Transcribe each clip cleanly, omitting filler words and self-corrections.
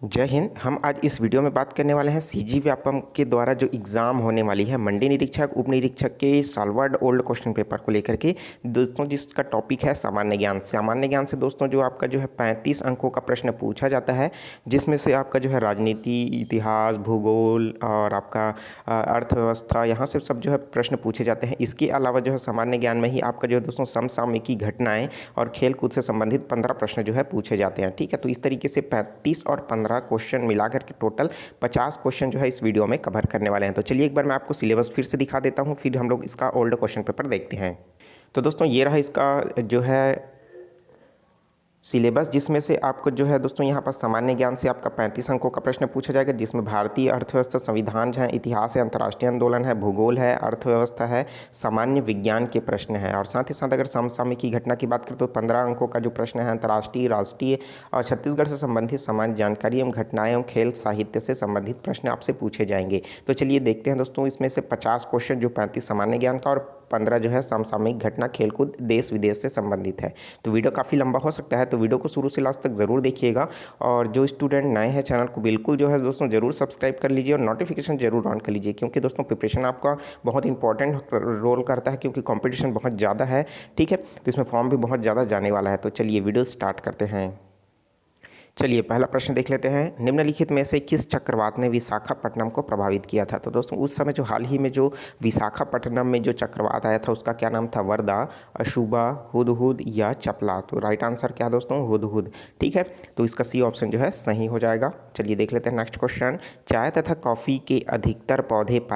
जय हिंद। हम आज इस वीडियो में बात करने वाले हैं सीजी व्यापम के द्वारा जो एग्ज़ाम होने वाली है मंडी निरीक्षक उप निरीक्षक के सॉल्वर्ड ओल्ड क्वेश्चन पेपर को लेकर के दोस्तों, जिसका टॉपिक है सामान्य ज्ञान। सामान्य ज्ञान से दोस्तों जो आपका जो है 35 अंकों का प्रश्न पूछा जाता है, जिसमें से आपका जो है राजनीति, इतिहास, भूगोल और आपका अर्थव्यवस्था, यहाँ से सब जो है प्रश्न पूछे जाते हैं। इसके अलावा जो है सामान्य ज्ञान में ही आपका जो है दोस्तों समसामयिकी घटनाएँ और खेल कूद से संबंधित 15 प्रश्न जो है पूछे जाते हैं। ठीक है, तो इस तरीके से 35 और 15 क्वेश्चन मिलाकर के टोटल 50 क्वेश्चन जो है इस वीडियो में कवर करने वाले हैं। तो चलिए एक बार मैं आपको सिलेबस फिर से दिखा देता हूं, फिर हम लोग इसका ओल्ड क्वेश्चन पेपर देखते हैं। तो दोस्तों ये रहा इसका जो है सिलेबस, जिसमें से आपको जो है दोस्तों यहाँ पर सामान्य ज्ञान से आपका 35 अंकों का प्रश्न पूछा जाएगा, जिसमें भारतीय अर्थव्यवस्था, संविधान है, इतिहास है, अंतर्राष्ट्रीय आंदोलन है, भूगोल है, अर्थव्यवस्था है, सामान्य विज्ञान के प्रश्न हैं। और साथ ही साथ अगर समसामयिक की घटना की बात करें तो 15 अंकों का जो प्रश्न है अंतर्राष्ट्रीय, राष्ट्रीय और छत्तीसगढ़ से संबंधित सामान्य जानकारी एवं घटनाएं एवं खेल साहित्य से संबंधित प्रश्न आपसे पूछे जाएंगे। तो चलिए देखते हैं दोस्तों, इसमें से 50 क्वेश्चन जो 35 सामान्य ज्ञान का और 15 जो है समसामयिक घटना, खेलकूद, देश विदेश से संबंधित है। तो वीडियो काफ़ी लंबा हो सकता है, तो वीडियो को शुरू से लास्ट तक ज़रूर देखिएगा। और जो स्टूडेंट नए हैं चैनल को बिल्कुल जो है दोस्तों ज़रूर सब्सक्राइब कर लीजिए और नोटिफिकेशन जरूर ऑन कर लीजिए, क्योंकि दोस्तों प्रिपरेशन आपका बहुत इंपॉर्टेंट रोल करता है, क्योंकि कंपटीशन बहुत ज़्यादा है। ठीक है, तो इसमें फॉर्म भी बहुत ज़्यादा जाने वाला है। तो चलिए वीडियो स्टार्ट करते हैं। चलिए पहला प्रश्न देख लेते हैं। निम्नलिखित में से किस चक्रवात ने विशाखापट्टनम को प्रभावित किया था? तो दोस्तों उस समय जो हाल ही में जो विशाखापट्टनम में जो चक्रवात आया था उसका क्या नाम था? वर्दा, अशुभा, हुदहुद या चपला? तो राइट आंसर क्या दोस्तों? हुदहुद। ठीक है, तो इसका सी ऑप्शन जो है सही हो जाएगा। चलिए देख लेते हैं नेक्स्ट क्वेश्चन। चाय तथा कॉफ़ी के अधिकतर पौधे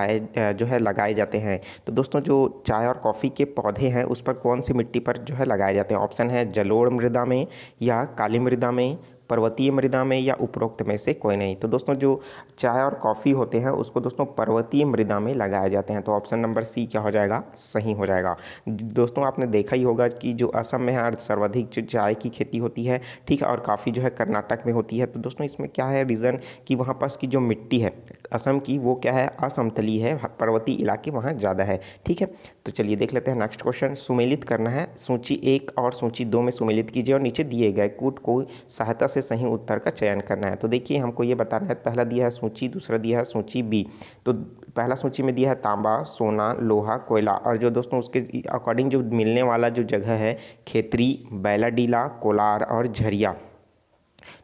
जो है लगाए जाते हैं। तो दोस्तों जो चाय और कॉफ़ी के पौधे हैं उस पर कौन सी मिट्टी पर जो है लगाए जाते हैं? ऑप्शन है जलोढ़ मृदा में या काली मृदा में, पर्वतीय मृदा में या उपरोक्त में से कोई नहीं। तो दोस्तों जो चाय और कॉफ़ी होते हैं उसको दोस्तों पर्वतीय मृदा में लगाए जाते हैं। तो ऑप्शन नंबर सी क्या हो जाएगा? सही हो जाएगा। दोस्तों आपने देखा ही होगा कि जो असम में है सर्वाधिक जो चाय की खेती होती है, ठीक है, और काफ़ी जो है कर्नाटक में होती है। तो दोस्तों इसमें क्या है रीज़न कि वहाँ पास की जो मिट्टी है असम की वो क्या है? असमतली है, पर्वतीय इलाके वहाँ ज़्यादा है। ठीक है, तो चलिए देख लेते हैं नेक्स्ट क्वेश्चन। सुमेलित करना है, सूची 1 और सूची 2 में सुमेलित कीजिए और नीचे दिए गए कूट को सहायता से सही उत्तर का चयन करना है। तो देखिए हमको ये बताना है, पहला दिया है सूची, दूसरा दिया है सूची बी। तो पहला सूची में दिया है तांबा, सोना, लोहा, कोयला, और जो दोस्तों उसके अकॉर्डिंग जो मिलने वाला जो जगह है खेतरी, बैलाडीला, कोलार और झरिया।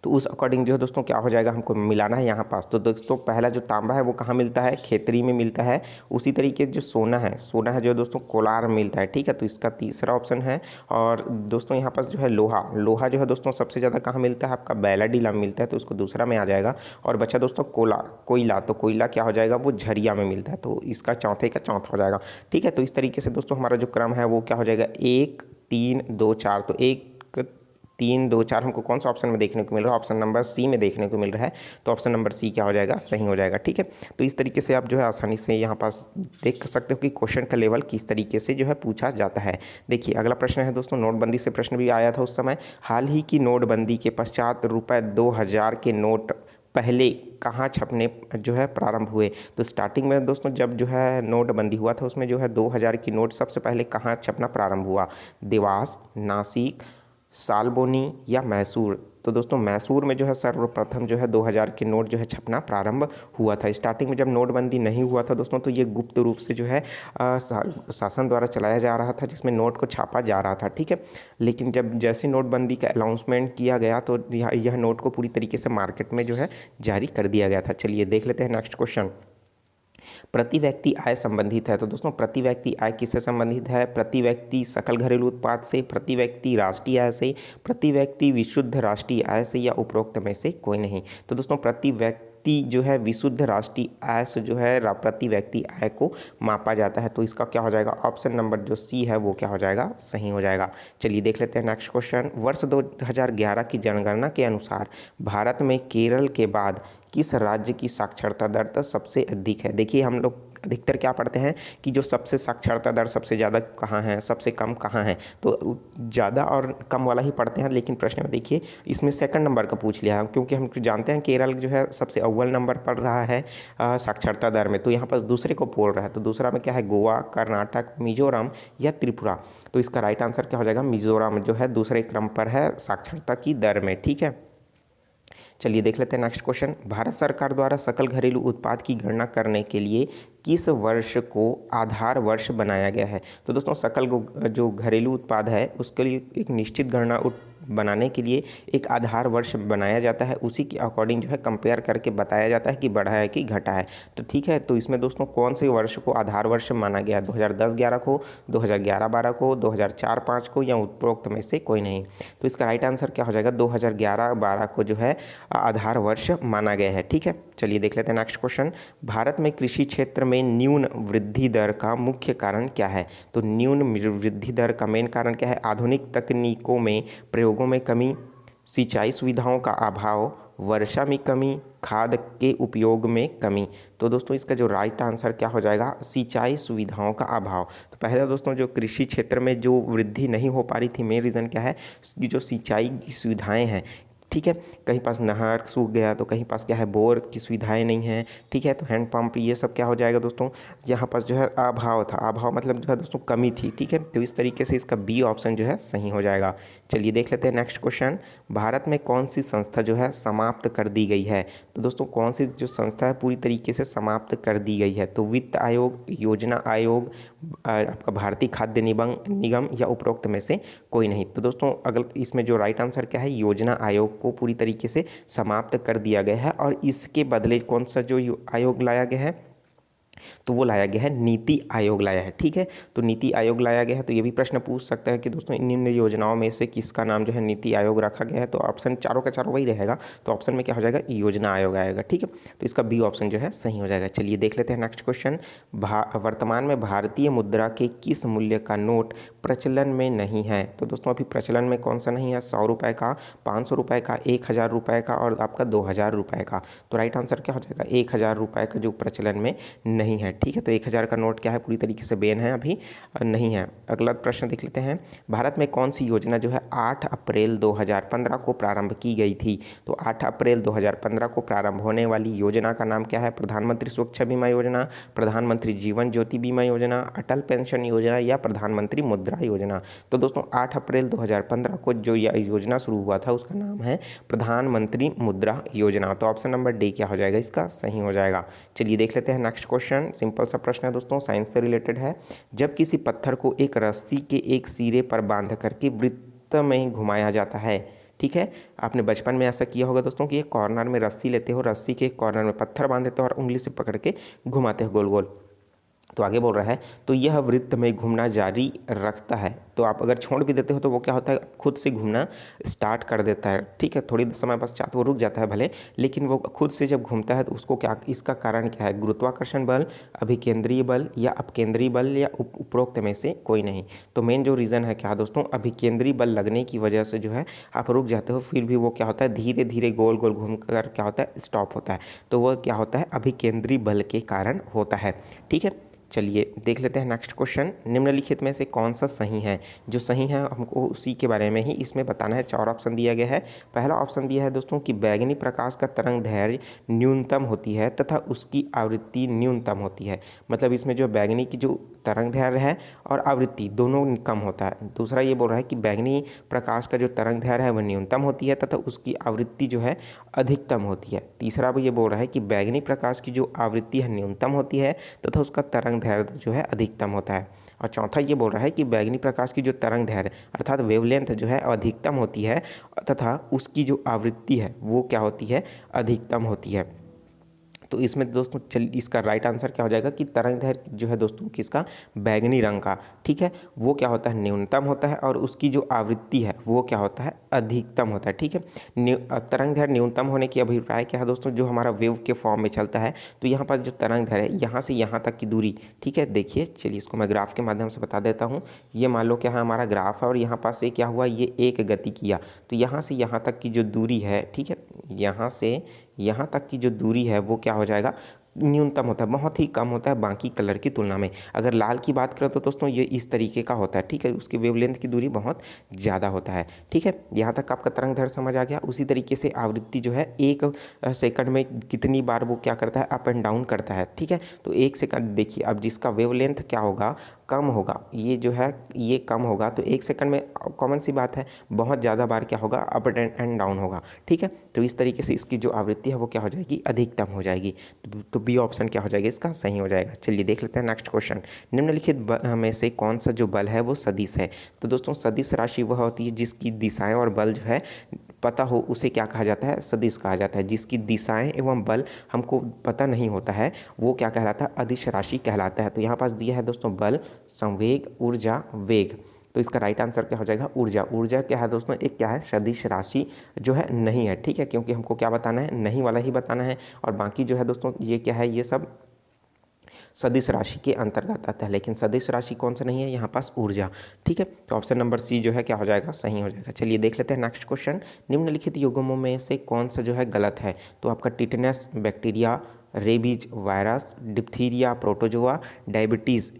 तो उस अकॉर्डिंग जो है दोस्तों क्या हो जाएगा, हमको मिलाना है यहाँ पास। तो दोस्तों पहला जो तांबा है वो कहाँ मिलता है? खेतरी में मिलता है। उसी तरीके जो सोना है जो दोस्तों कोलार में मिलता है। ठीक है, तो इसका तीसरा ऑप्शन है। और दोस्तों यहाँ पास जो है लोहा जो है दोस्तों सबसे ज़्यादा कहाँ मिलता है? आपका बैलाडीला में मिलता है, तो उसको दूसरा में आ जाएगा। और बचा दोस्तों कोयला, तो कोयला क्या हो जाएगा? वो झरिया में मिलता है, तो इसका चौथे का चौथा हो जाएगा। ठीक है, तो इस तरीके से दोस्तों हमारा जो क्रम है वो क्या हो जाएगा? 1 3 2 4। तो 1 3 2 4 हमको कौन सा ऑप्शन में देखने को मिल रहा है? ऑप्शन नंबर सी में देखने को मिल रहा है। तो ऑप्शन नंबर सी क्या हो जाएगा? सही हो जाएगा। ठीक है, तो इस तरीके से आप जो है आसानी से यहाँ पास देख सकते हो कि क्वेश्चन का लेवल किस तरीके से जो है पूछा जाता है। देखिए अगला प्रश्न है दोस्तों, नोटबंदी से प्रश्न भी आया था उस समय। हाल ही की नोटबंदी के पश्चात रुपये 2000 के नोट पहले कहाँ छपने जो है प्रारंभ हुए? तो स्टार्टिंग में दोस्तों जब जो है नोटबंदी हुआ था उसमें जो है 2000 की नोट सबसे पहले कहाँ छपना प्रारंभ हुआ? देवास, नासिक, सालबोनी या मैसूर? तो दोस्तों मैसूर में जो है सर्वप्रथम जो है 2000 के नोट जो है छपना प्रारंभ हुआ था। स्टार्टिंग में जब नोटबंदी नहीं हुआ था दोस्तों तो ये गुप्त रूप से जो है शासन द्वारा चलाया जा रहा था, जिसमें नोट को छापा जा रहा था। ठीक है, लेकिन जब जैसे नोटबंदी का अनाउंसमेंट किया गया तो यह नोट को पूरी तरीके से मार्केट में जो है जारी कर दिया गया था। चलिए देख लेते हैं नेक्स्ट क्वेश्चन। प्रति व्यक्ति आय संबंधित है। तो दोस्तों प्रति व्यक्ति आय किससे संबंधित है? प्रति व्यक्ति सकल घरेलू उत्पाद से, प्रति व्यक्ति राष्ट्रीय आय से, प्रति व्यक्ति विशुद्ध राष्ट्रीय आय से या उपरोक्त में से कोई नहीं। तो दोस्तों प्रति व्यक्ति जो है विशुद्ध राष्ट्रीय आय से जो है प्रति व्यक्ति आय को मापा जाता है। तो इसका क्या हो जाएगा? ऑप्शन नंबर जो सी है वो क्या हो जाएगा? सही हो जाएगा। चलिए देख लेते हैं नेक्स्ट क्वेश्चन। वर्ष 2011 की जनगणना के अनुसार भारत में केरल के बाद किस राज्य की साक्षरता दर सबसे अधिक है? देखिए हम लोग अधिकतर क्या पढ़ते हैं कि जो सबसे साक्षरता दर सबसे ज़्यादा कहाँ है, सबसे कम कहाँ है, तो ज़्यादा और कम वाला ही पढ़ते हैं। लेकिन प्रश्न में देखिए इसमें सेकंड नंबर का पूछ लिया है, क्योंकि हम जानते हैं केरल जो है सबसे अव्वल नंबर पर रहा है साक्षरता दर में, तो यहाँ पर दूसरे को बोल रहा है। तो दूसरा में क्या है? गोवा, कर्नाटक, मिजोरम या त्रिपुरा? तो इसका राइट आंसर क्या हो जाएगा? मिजोरम जो है दूसरे क्रम पर है साक्षरता की दर में। ठीक है, चलिए देख लेते हैं नेक्स्ट क्वेश्चन। भारत सरकार द्वारा सकल घरेलू उत्पाद की गणना करने के लिए किस वर्ष को आधार वर्ष बनाया गया है? तो दोस्तों सकल जो घरेलू उत्पाद है उसके लिए एक निश्चित गणना बनाने के लिए एक आधार वर्ष बनाया जाता है, उसी के अकॉर्डिंग जो है कंपेयर करके बताया जाता है कि बढ़ा है कि घटा है। तो ठीक है, तो इसमें दोस्तों कौन से वर्ष को आधार वर्ष माना गया? 2010-11 को, 2011-12 को, 2004-5 को या उपरोक्त में से कोई नहीं। तो इसका राइट आंसर क्या हो जाएगा? 2011-12 को जो है आधार वर्ष माना गया है। ठीक है, चलिए देख लेते हैं नेक्स्ट क्वेश्चन। भारत में कृषि क्षेत्र में न्यून वृद्धि दर का मुख्य कारण क्या है? तो न्यून वृद्धि दर का मेन कारण क्या है? आधुनिक तकनीकों में प्रयोगों में कमी, सिंचाई सुविधाओं का अभाव, वर्षा में कमी, खाद के उपयोग में कमी। तो दोस्तों इसका जो राइट आंसर क्या हो जाएगा? सिंचाई सुविधाओं का अभाव। तो पहले दोस्तों जो कृषि क्षेत्र में जो वृद्धि नहीं हो पा रही थी, मेन रीज़न क्या है? कि जो सिंचाई की सुविधाएं हैं, ठीक है, कहीं पास नहर सूख गया तो कहीं पास क्या है, बोर की सुविधाएं नहीं है। ठीक है, तो हैंड पंप ये सब क्या हो जाएगा दोस्तों? यहाँ पास जो है अभाव था, अभाव मतलब जो है दोस्तों कमी थी। ठीक है, तो इस तरीके से इसका बी ऑप्शन जो है सही हो जाएगा। चलिए देख लेते हैं नेक्स्ट क्वेश्चन। भारत में कौन सी संस्था जो है समाप्त कर दी गई है? तो दोस्तों कौन सी जो संस्था है पूरी तरीके से समाप्त कर दी गई है? तो वित्त आयोग, योजना आयोग, आपका भारतीय खाद्य निगम या उपरोक्त में से कोई नहीं। तो दोस्तों अगर इसमें जो राइट आंसर क्या है? योजना आयोग को पूरी तरीके से समाप्त कर दिया गया है और इसके बदले कौन सा जो आयोग लाया गया है? तो वो लाया गया है नीति आयोग लाया है। ठीक है, तो नीति आयोग लाया गया है। तो ये भी प्रश्न पूछ सकता है कि दोस्तों इन योजनाओं में से किसका नाम जो है नीति आयोग रखा गया है? तो ऑप्शन चारों का चारों वही रहेगा, तो ऑप्शन में क्या हो जाएगा? योजना आयोग आएगा। ठीक है, तो इसका बी ऑप्शन जो है सही हो जाएगा। चलिए देख लेते हैं नेक्स्ट क्वेश्चन। वर्तमान में भारतीय मुद्रा के किस मूल्य का नोट प्रचलन में नहीं है? तो दोस्तों अभी प्रचलन में कौन सा नहीं है? 100 रुपये का, 500 रुपये का, 1000 रुपये का और आपका 2000 रुपये का। तो राइट आंसर क्या हो जाएगा? 1000 रुपये का जो प्रचलन में नहीं है। ठीक है, तो 1000 का नोट क्या है? पूरी तरीके से बैन है, अभी नहीं है। अगला प्रश्न देख लेते हैं। भारत में कौन सी योजना जो है 8 अप्रैल 2015 को प्रारंभ की गई थी? तो 8 अप्रैल 2015 को प्रारंभ होने वाली योजना का नाम क्या है? प्रधानमंत्री सुरक्षा बीमा योजना, प्रधानमंत्री जीवन ज्योति बीमा योजना, अटल पेंशन योजना या प्रधानमंत्री मुद्रा योजना। तो दोस्तों 8 अप्रैल 2015 को जो योजना शुरू हुआ था उसका नाम है प्रधानमंत्री मुद्रा योजना। तो ऑप्शन नंबर डी क्या हो जाएगा? इसका सही हो जाएगा। चलिए देख लेते हैं नेक्स्ट क्वेश्चन। सिंपल सा प्रश्न है दोस्तों, साइंस से रिलेटेड है। जब किसी पत्थर को एक रस्सी के एक सिरे पर बांध करके वृत्त में घुमाया जाता है, ठीक है, आपने बचपन में ऐसा किया होगा दोस्तों कि एक कॉर्नर में रस्सी लेते हो, रस्सी के एक कॉर्नर में पत्थर बांध देते हो और उंगली से पकड़ के घुमाते हो गोल गोल। तो आगे बोल रहा है तो यह वृत्त में घूमना जारी रखता है। तो आप अगर छोड़ भी देते हो तो वो क्या होता है? खुद से घूमना स्टार्ट कर देता है। ठीक है, थोड़ी समय पश्चात वो रुक जाता है भले, लेकिन वो खुद से जब घूमता है तो उसको क्या, इसका कारण क्या है? गुरुत्वाकर्षण बल, अभिकेंद्रीय बल या अपकेंद्रीय बल या उपरोक्त में से कोई नहीं। तो मेन जो रीज़न है क्या दोस्तों? अभिकेंद्रीय बल लगने की वजह से जो है आप रुक जाते हो, फिर भी वो क्या होता है? धीरे धीरे गोल गोल घूम कर क्या होता है? स्टॉप होता है। तो वो क्या होता है? अभिकेंद्रीय बल के कारण होता है। ठीक है, चलिए देख लेते हैं नेक्स्ट क्वेश्चन। निम्नलिखित में से कौन सा सही है? जो सही है हमको उसी के बारे में ही इसमें बताना है। 4 ऑप्शन दिया गया है। पहला ऑप्शन दिया है दोस्तों कि बैगनी प्रकाश का तरंग दैर्घ्य न्यूनतम होती है तथा उसकी आवृत्ति न्यूनतम होती है। मतलब इसमें जो बैगनी की जो तरंग दैर्घ्य है और आवृत्ति दोनों कम होता है। दूसरा ये बोल रहा है कि बैगनी प्रकाश का जो तरंग दैर्घ्य है वह न्यूनतम होती है तथा उसकी आवृत्ति जो है अधिकतम होती है। तीसरा भी ये बोल रहा है कि बैगनी प्रकाश की जो आवृत्ति है न्यूनतम होती है तथा उसका तरंग दैर्घ्य जो है अधिकतम होता है। और चौथा ये बोल रहा है कि बैगनी प्रकाश की जो तरंग दैर्घ्य अर्थात वेवलेंथ जो है अधिकतम होती है तथा उसकी जो आवृत्ति है वो क्या होती है? अधिकतम होती है। तो इसमें दोस्तों चलिए इसका राइट आंसर क्या हो जाएगा कि तरंग दैर्घ्य जो है दोस्तों किसका? बैगनी रंग का, ठीक है, वो क्या होता है? न्यूनतम होता है और उसकी जो आवृत्ति है वो क्या होता है? अधिकतम होता है। ठीक है, तरंग दैर्घ्य न्यूनतम होने की अभिप्राय क्या है दोस्तों? जो हमारा वेव के फॉर्म में चलता है तो यहाँ पर जो तरंग दैर्घ्य है यहाँ से यहाँ तक की दूरी, ठीक है, देखिए चलिए इसको मैं ग्राफ के माध्यम से बता देता हूँ। ये मान लो क्या है हमारा ग्राफ है और यहाँ पास से क्या हुआ? ये एक गति किया तो यहाँ से यहाँ तक की जो दूरी है, ठीक है, यहाँ से यहाँ तक की जो दूरी है वो क्या हो जाएगा? न्यूनतम होता है, बहुत ही कम होता है बाकी कलर की तुलना में। अगर लाल की बात करें तो दोस्तों ये इस तरीके का होता है। ठीक है, उसकी वेवलेंथ की दूरी बहुत ज़्यादा होता है। ठीक है, यहाँ तक आपका तरंग दैर्घ्य समझ आ गया। उसी तरीके से आवृत्ति जो है 1 सेकंड में कितनी बार वो क्या करता है? अप एंड डाउन करता है। ठीक है, तो 1 सेकंड देखिए अब जिसका वेवलेंथ क्या होगा? कम होगा, ये जो है ये कम होगा, तो 1 सेकंड में कॉमन सी बात है बहुत ज़्यादा बार क्या होगा, अप एंड डाउन होगा। ठीक है, तो इस तरीके से इसकी जो आवृत्ति है वो क्या हो जाएगी, अधिकतम हो जाएगी। तो बी ऑप्शन क्या हो जाएगा, इसका सही हो जाएगा। चलिए देख लेते हैं नेक्स्ट क्वेश्चन। निम्नलिखित में से कौन सा जो बल है वो सदिश है। तो दोस्तों सदिश राशि वह होती है जिसकी दिशाएं और बल जो है पता हो, उसे क्या कहा जाता है, सदिश कहा जाता है। जिसकी दिशाएं एवं बल हमको पता नहीं होता है वो क्या कहलाता है, अदिश राशि कहलाता है। तो यहाँ पास दिया है दोस्तों बल, संवेग, ऊर्जा, वेग। तो इसका राइट आंसर क्या हो जाएगा, ऊर्जा। ऊर्जा क्या है दोस्तों, एक क्या है, सदिश राशि जो है नहीं है। ठीक है, क्योंकि हमको क्या बताना है, नहीं वाला ही बताना है, और बाकी जो है दोस्तों ये क्या है, ये सब सदिश राशि के अंतर्गत आता है। लेकिन सदिश राशि कौन सा नहीं है, यहाँ पास ऊर्जा। ठीक है, तो ऑप्शन नंबर सी जो है क्या हो जाएगा, सही हो जाएगा। चलिए देख लेते हैं नेक्स्ट क्वेश्चन। निम्नलिखित युग्मों में से कौन सा जो है गलत है। तो आपका tetanus bacteria, rabies virus, diphtheria protozoa, diabetes,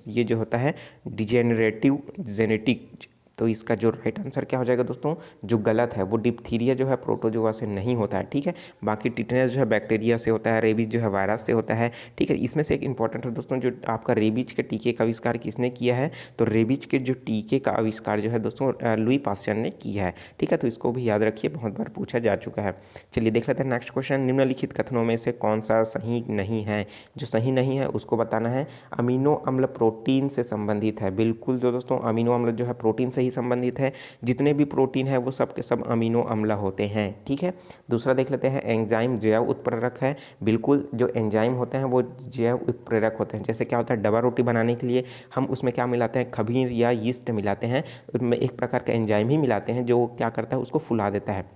ये जो होता है डिजेनरेटिव जेनेटिक। तो इसका जो राइट आंसर क्या हो जाएगा दोस्तों, जो गलत है वो डिप्थीरिया जो है प्रोटोजोआ से नहीं होता है। ठीक है, बाकी टिटनेस जो है बैक्टीरिया से होता है, रेबीज जो है वायरस से होता है। ठीक है, इसमें से एक इंपॉर्टेंट है दोस्तों, जो आपका रेबीज के टीके का आविष्कार किसने किया है, तो रेबीज के जो टीके का आविष्कार जो है दोस्तों लुई पास्चर ने किया है। ठीक है, तो इसको भी याद रखिए, बहुत बार पूछा जा चुका है। चलिए देख लेते हैं नेक्स्ट क्वेश्चन। निम्नलिखित कथनों में से कौन सा सही नहीं है। जो सही नहीं है उसको बताना है। अमीनो अम्ल प्रोटीन से संबंधित है। बिल्कुल जो दोस्तों अमीनो अम्ल जो है प्रोटीन से ही संबंधित है। जितने भी प्रोटीन है वो सब के सब अमीनो अम्ल होते हैं। ठीक है, दूसरा देख लेते हैं, एंजाइम जैव उत्प्रेरक है। बिल्कुल, जो एंजाइम होते हैं वो जैव उत्प्रेरक होते हैं। जैसे क्या होता है, डबा रोटी बनाने के लिए हम उसमें क्या मिलाते हैं, खमीर या यीस्ट मिलाते हैं, उसमें एक प्रकार का एंजाइम ही मिलाते हैं जो क्या करता है, उसको फुला देता है,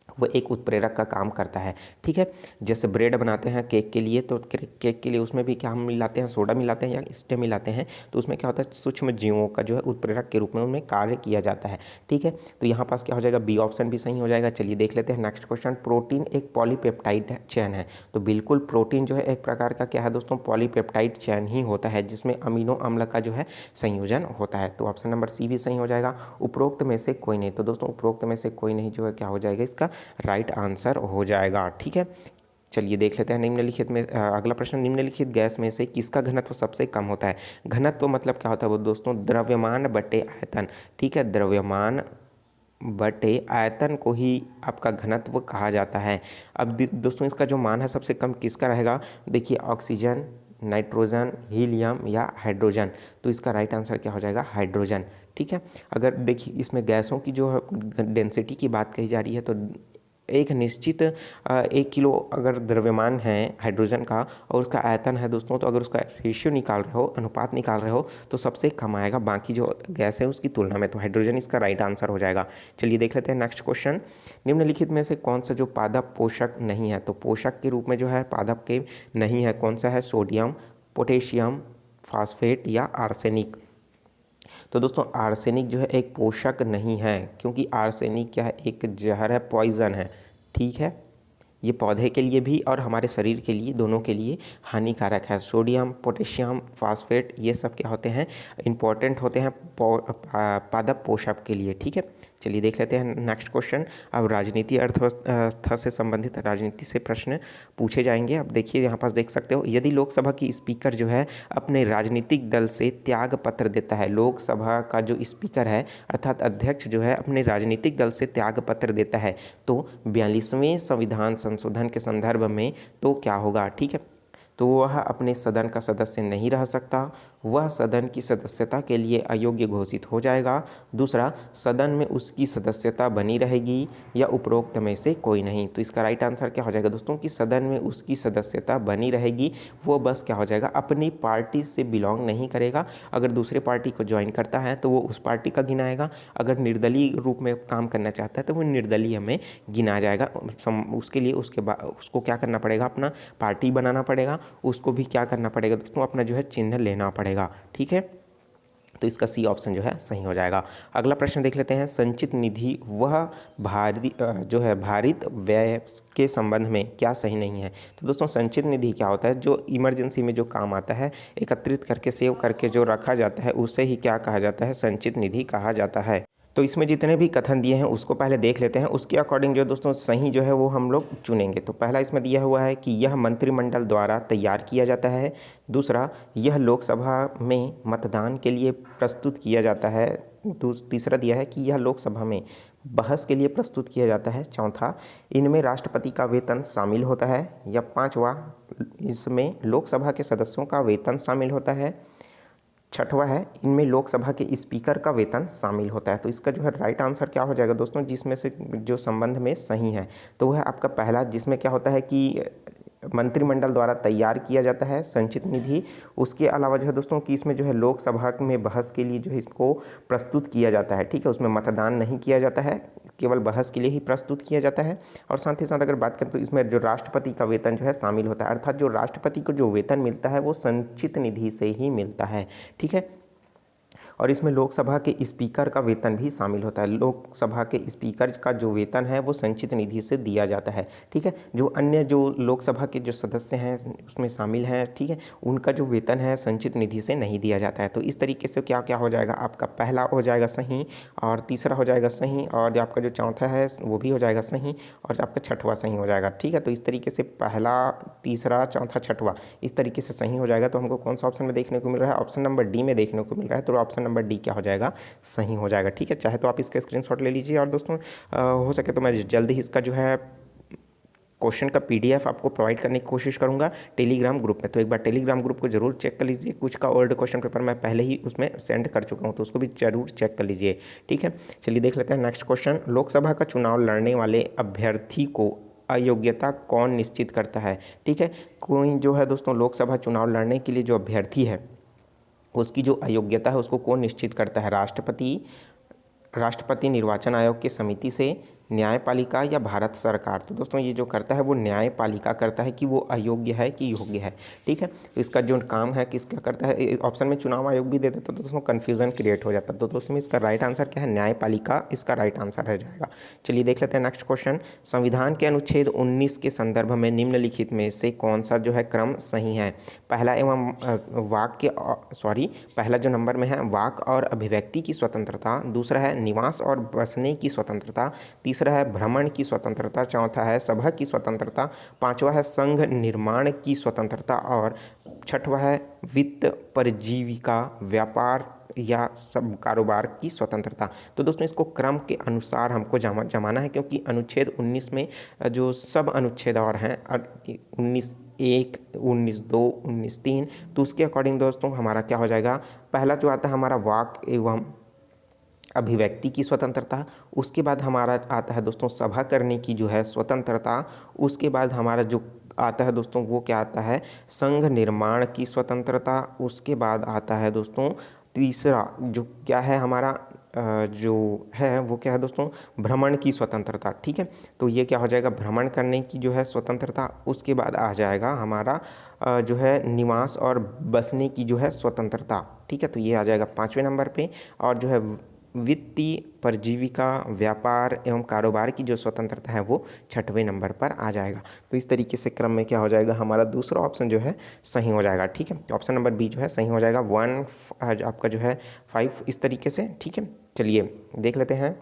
वो एक उत्प्रेरक का काम करता है। ठीक है, जैसे ब्रेड बनाते हैं केक के लिए, तो केक के लिए उसमें भी क्या हम मिलाते हैं, सोडा मिलाते हैं या ईस्ट मिलाते हैं, तो उसमें क्या होता है, सूक्ष्म जीवों का जो है उत्प्रेरक के रूप में उनमें कार्य किया जाता है। ठीक है, तो यहाँ पास क्या हो जाएगा, बी ऑप्शन भी सही हो जाएगा। चलिए देख लेते हैं नेक्स्ट क्वेश्चन। प्रोटीन एक पॉलीपेप्टाइड चैन है। तो बिल्कुल प्रोटीन जो है एक प्रकार का क्या है दोस्तों, पॉलीपेप्टाइड चैन ही होता है, जिसमें अमीनो अम्ल का जो है संयोजन होता है। तो ऑप्शन नंबर सी भी सही हो जाएगा। उपरोक्त में से कोई नहीं। तो दोस्तों उपरोक्त में से कोई नहीं जो है क्या हो जाएगा, इसका राइट आंसर हो जाएगा। ठीक है, चलिए देख लेते हैं निम्नलिखित में अगला प्रश्न। निम्नलिखित गैस में से किसका घनत्व सबसे कम होता है। घनत्व मतलब क्या होता है वो दोस्तों, द्रव्यमान बटे आयतन। ठीक है, द्रव्यमान बटे आयतन को ही आपका घनत्व कहा जाता है। अब दोस्तों इसका जो मान है सबसे कम किसका रहेगा, देखिए ऑक्सीजन, नाइट्रोजन, हीलियम या हाइड्रोजन। तो इसका राइट आंसर क्या हो जाएगा, हाइड्रोजन। ठीक है, अगर देखिए इसमें गैसों की जो डेंसिटी की बात कही जा रही है, तो एक निश्चित 1 किलो अगर द्रव्यमान है हाइड्रोजन का और उसका आयतन है दोस्तों, तो अगर उसका रेशियो निकाल रहे हो, अनुपात निकाल रहे हो, तो सबसे कम आएगा बाकी जो गैस है उसकी तुलना में। तो हाइड्रोजन इसका राइट आंसर हो जाएगा। चलिए देख लेते हैं नेक्स्ट क्वेश्चन। निम्नलिखित में से कौन सा जो पादप पोषक नहीं है। तो पोषक के रूप में जो है पादप के नहीं है, कौन सा है, सोडियम, पोटेशियम, फास्फेट या आर्सेनिक। तो दोस्तों आर्सेनिक जो है एक पोषक नहीं है, क्योंकि आर्सेनिक क्या है, एक जहर है, पॉइजन है। ठीक है, ये पौधे के लिए भी और हमारे शरीर के लिए, दोनों के लिए हानिकारक है। सोडियम, पोटेशियम, फास्फेट ये सब क्या होते हैं, इंपॉर्टेंट होते हैं पादप पोषक के लिए। ठीक है, चलिए देख लेते हैं नेक्स्ट क्वेश्चन। अब राजनीति अर्थव्यवस्था से संबंधित राजनीति से प्रश्न पूछे जाएंगे। अब देखिए यहाँ पास देख सकते हो, यदि लोकसभा की स्पीकर जो है अपने राजनीतिक दल से त्याग पत्र देता है, लोकसभा का जो स्पीकर है अर्थात अध्यक्ष जो है अपने राजनीतिक दल से त्याग पत्र देता है, तो 42वें संविधान संशोधन के संदर्भ में तो क्या होगा। ठीक है, तो वह अपने सदन का सदस्य नहीं रह सकता, वह सदन की सदस्यता के लिए अयोग्य घोषित हो जाएगा। दूसरा, सदन में उसकी सदस्यता बनी रहेगी, या उपरोक्त में से कोई नहीं। तो इसका राइट आंसर क्या हो जाएगा दोस्तों, कि सदन में उसकी सदस्यता बनी रहेगी, वो बस क्या हो जाएगा, अपनी पार्टी से बिलोंग नहीं करेगा। अगर दूसरे पार्टी को ज्वाइन करता है तो वो उस पार्टी का गिनाएगा, अगर निर्दलीय रूप में काम करना चाहता है तो वो निर्दलीय में गिना जाएगा। उसके लिए उसके बाद उसको क्या करना पड़ेगा, अपना पार्टी बनाना पड़ेगा, उसको भी क्या करना पड़ेगा दोस्तों, अपना जो है चिन्ह लेना पड़ेगा। ठीक है, तो इसका सी ऑप्शन जो है सही हो जाएगा। अगला प्रश्न देख लेते हैं। संचित निधि वह भारित व्यय के संबंध में क्या सही नहीं है। तो दोस्तों संचित निधि क्या होता है, जो इमरजेंसी में जो काम आता है, एकत्रित करके सेव करके जो रखा जाता है, उसे ही क्या कहा जाता है, संचित निधि कहा जाता है। तो इसमें जितने भी कथन दिए हैं उसको पहले देख लेते हैं, उसके अकॉर्डिंग जो दोस्तों सही जो है वो हम लोग चुनेंगे। तो पहला इसमें दिया हुआ है कि यह मंत्रिमंडल द्वारा तैयार किया जाता है। दूसरा, यह लोकसभा में मतदान के लिए प्रस्तुत किया जाता है। तीसरा दिया है कि यह लोकसभा में बहस के लिए प्रस्तुत किया जाता है। चौथा, इनमें राष्ट्रपति का वेतन शामिल होता है। या पांचवा, इसमें लोकसभा के सदस्यों का वेतन शामिल होता है। छठवा है, इनमें लोकसभा के स्पीकर का वेतन शामिल होता है। तो इसका जो है राइट आंसर क्या हो जाएगा दोस्तों, जिसमें से जो संबंध में सही है तो वह आपका पहला, जिसमें क्या होता है कि मंत्रिमंडल द्वारा तैयार किया जाता है संचित निधि। उसके अलावा जो है दोस्तों कि इसमें जो है लोकसभा में बहस के लिए जो है इसको प्रस्तुत किया जाता है, ठीक है, उसमें मतदान नहीं किया जाता है, केवल बहस के लिए ही प्रस्तुत किया जाता है। और साथ ही साथ अगर बात करें तो इसमें जो राष्ट्रपति का वेतन जो है शामिल होता है, अर्थात जो राष्ट्रपति को जो वेतन मिलता है वो संचित निधि से ही मिलता है, ठीक है। और इसमें लोकसभा के स्पीकर का वेतन भी शामिल होता है। लोकसभा के स्पीकर का जो वेतन है वो संचित निधि से दिया जाता है, ठीक है। जो अन्य जो लोकसभा के जो सदस्य हैं उसमें शामिल हैं, ठीक है, उनका जो वेतन है संचित निधि से नहीं दिया जाता है। तो इस तरीके से क्या क्या हो जाएगा, आपका पहला हो जाएगा सही, और तीसरा हो जाएगा सही, और आपका जो चौथा है वो भी हो जाएगा सही, और आपका छठवा सही हो जाएगा, ठीक है। तो इस तरीके से पहला, तीसरा, चौथा, छठवा इस तरीके से सही हो जाएगा। तो हमको कौन सा ऑप्शन में देखने को मिल रहा है, ऑप्शन नंबर डी में देखने को मिल रहा है। तो ऑप्शन नंबर डी क्या हो जाएगा, सही हो जाएगा, ठीक है। चाहे तो आप इसका स्क्रीनशॉट ले लीजिए, और दोस्तों हो सके तो मैं जल्दी ही इसका जो है क्वेश्चन का पीडीएफ आपको प्रोवाइड करने की कोशिश करूंगा टेलीग्राम ग्रुप में। तो एक बार टेलीग्राम ग्रुप को जरूर चेक कर लीजिए। कुछ का ओल्ड क्वेश्चन पेपर मैं पहले ही उसमें सेंड कर चुका हूं, तो उसको भी जरूर चेक कर लीजिए, ठीक है। चलिए देख लेते हैं नेक्स्ट क्वेश्चन। लोकसभा का चुनाव लड़ने वाले अभ्यर्थी को अयोग्यता कौन निश्चित करता है, ठीक है। कोई जो है दोस्तों लोकसभा चुनाव लड़ने के लिए जो अभ्यर्थी है उसकी जो अयोग्यता है उसको कौन निश्चित करता है, राष्ट्रपति निर्वाचन आयोग की समिति से, न्यायपालिका या भारत सरकार। तो दोस्तों ये जो करता है वो न्यायपालिका करता है कि वो अयोग्य है कि योग्य है, ठीक है। तो इसका जो काम है किसका करता है, ऑप्शन में चुनाव आयोग भी दे देता तो दोस्तों कन्फ्यूजन क्रिएट हो जाता। तो दोस्तों इसका राइट आंसर क्या है, न्यायपालिका इसका राइट आंसर रह जाएगा। चलिए देख लेते हैं नेक्स्ट क्वेश्चन। संविधान के अनुच्छेद 19 के संदर्भ में निम्नलिखित में से कौन सा जो है क्रम सही है। पहला एवं पहला जो नंबर में है वाक और अभिव्यक्ति की स्वतंत्रता, दूसरा है निवास और बसने की स्वतंत्रता, तीसरा है भ्रमण की स्वतंत्रता, चौथा है सभा की स्वतंत्रता, पांचवा है संघ निर्माण की स्वतंत्रता, और छठवा है वित्त, परजीविका, व्यापार या सब कारोबार की स्वतंत्रता। तो दोस्तों इसको क्रम के अनुसार हमको जमाना है, क्योंकि अनुच्छेद 19 में जो सब अनुच्छेद और हैं 19(1), 19(2), 19(3), तो उसके अकॉर्डिंग दोस्तों हमारा क्या हो जाएगा, पहला जो आता है हमारा वाक एवं अभिव्यक्ति की स्वतंत्रता, उसके बाद हमारा आता है दोस्तों सभा करने की जो है स्वतंत्रता, उसके बाद हमारा जो आता है दोस्तों वो क्या आता है, संघ निर्माण की स्वतंत्रता, उसके बाद आता है दोस्तों तीसरा जो क्या है हमारा जो है वो क्या है दोस्तों, भ्रमण की स्वतंत्रता, ठीक है। तो ये क्या हो जाएगा, भ्रमण करने की जो है स्वतंत्रता, उसके बाद आ जाएगा हमारा जो है निवास और बसने की जो है स्वतंत्रता, ठीक है। तो ये आ जाएगा 5वें नंबर पे, और जो है वित्तीय, परजीविका, व्यापार एवं कारोबार की जो स्वतंत्रता है वो 6वें नंबर पर आ जाएगा। तो इस तरीके से क्रम में क्या हो जाएगा, हमारा दूसरा ऑप्शन जो है सही हो जाएगा, ठीक है। ऑप्शन नंबर बी जो है सही हो जाएगा, 1 आपका जो है 5 इस तरीके से, ठीक है। चलिए देख लेते हैं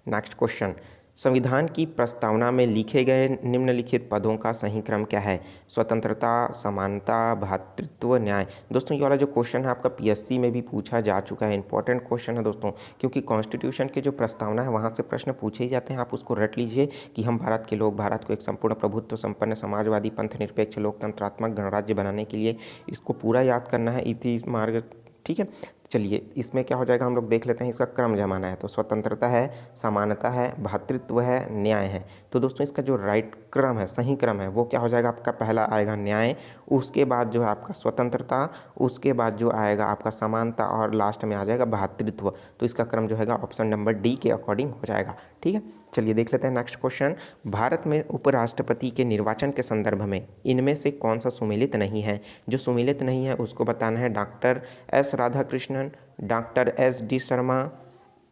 नेक्स्ट क्वेश्चन। संविधान की प्रस्तावना में लिखे गए निम्नलिखित पदों का सही क्रम क्या है, स्वतंत्रता, समानता, भ्रातृत्व, न्याय। दोस्तों ये वाला जो क्वेश्चन है आपका पीएससी में भी पूछा जा चुका है, इंपॉर्टेंट क्वेश्चन है दोस्तों, क्योंकि कॉन्स्टिट्यूशन के जो प्रस्तावना है वहाँ से प्रश्न पूछे ही जाते हैं। आप उसको रट लीजिए कि हम भारत के लोग भारत को एक संपूर्ण प्रभुत्व संपन्न समाजवादी पंथ निरपेक्ष लोकतंत्रात्मक गणराज्य बनाने के लिए, इसको पूरा याद करना है, इति मार्ग, ठीक है। चलिए इसमें क्या हो जाएगा हम लोग देख लेते हैं, इसका क्रम जमाना है। तो स्वतंत्रता है, समानता है, भ्रातृत्व है, न्याय है। तो दोस्तों इसका जो राइट क्रम है, सही क्रम है, वो क्या हो जाएगा, आपका पहला आएगा न्याय, उसके बाद जो है आपका स्वतंत्रता, उसके बाद जो आएगा आपका समानता, और लास्ट में आ जाएगा भ्रातृत्व। तो इसका क्रम जो है ऑप्शन नंबर डी के अकॉर्डिंग हो जाएगा, ठीक है। चलिए देख लेते हैं नेक्स्ट क्वेश्चन। भारत में उपराष्ट्रपति के निर्वाचन के संदर्भ में इनमें से कौन सा सुमेलित नहीं है। जो सुमेलित नहीं है उसको बताना है doctor S Radhakrishnan, doctor S D Sharma,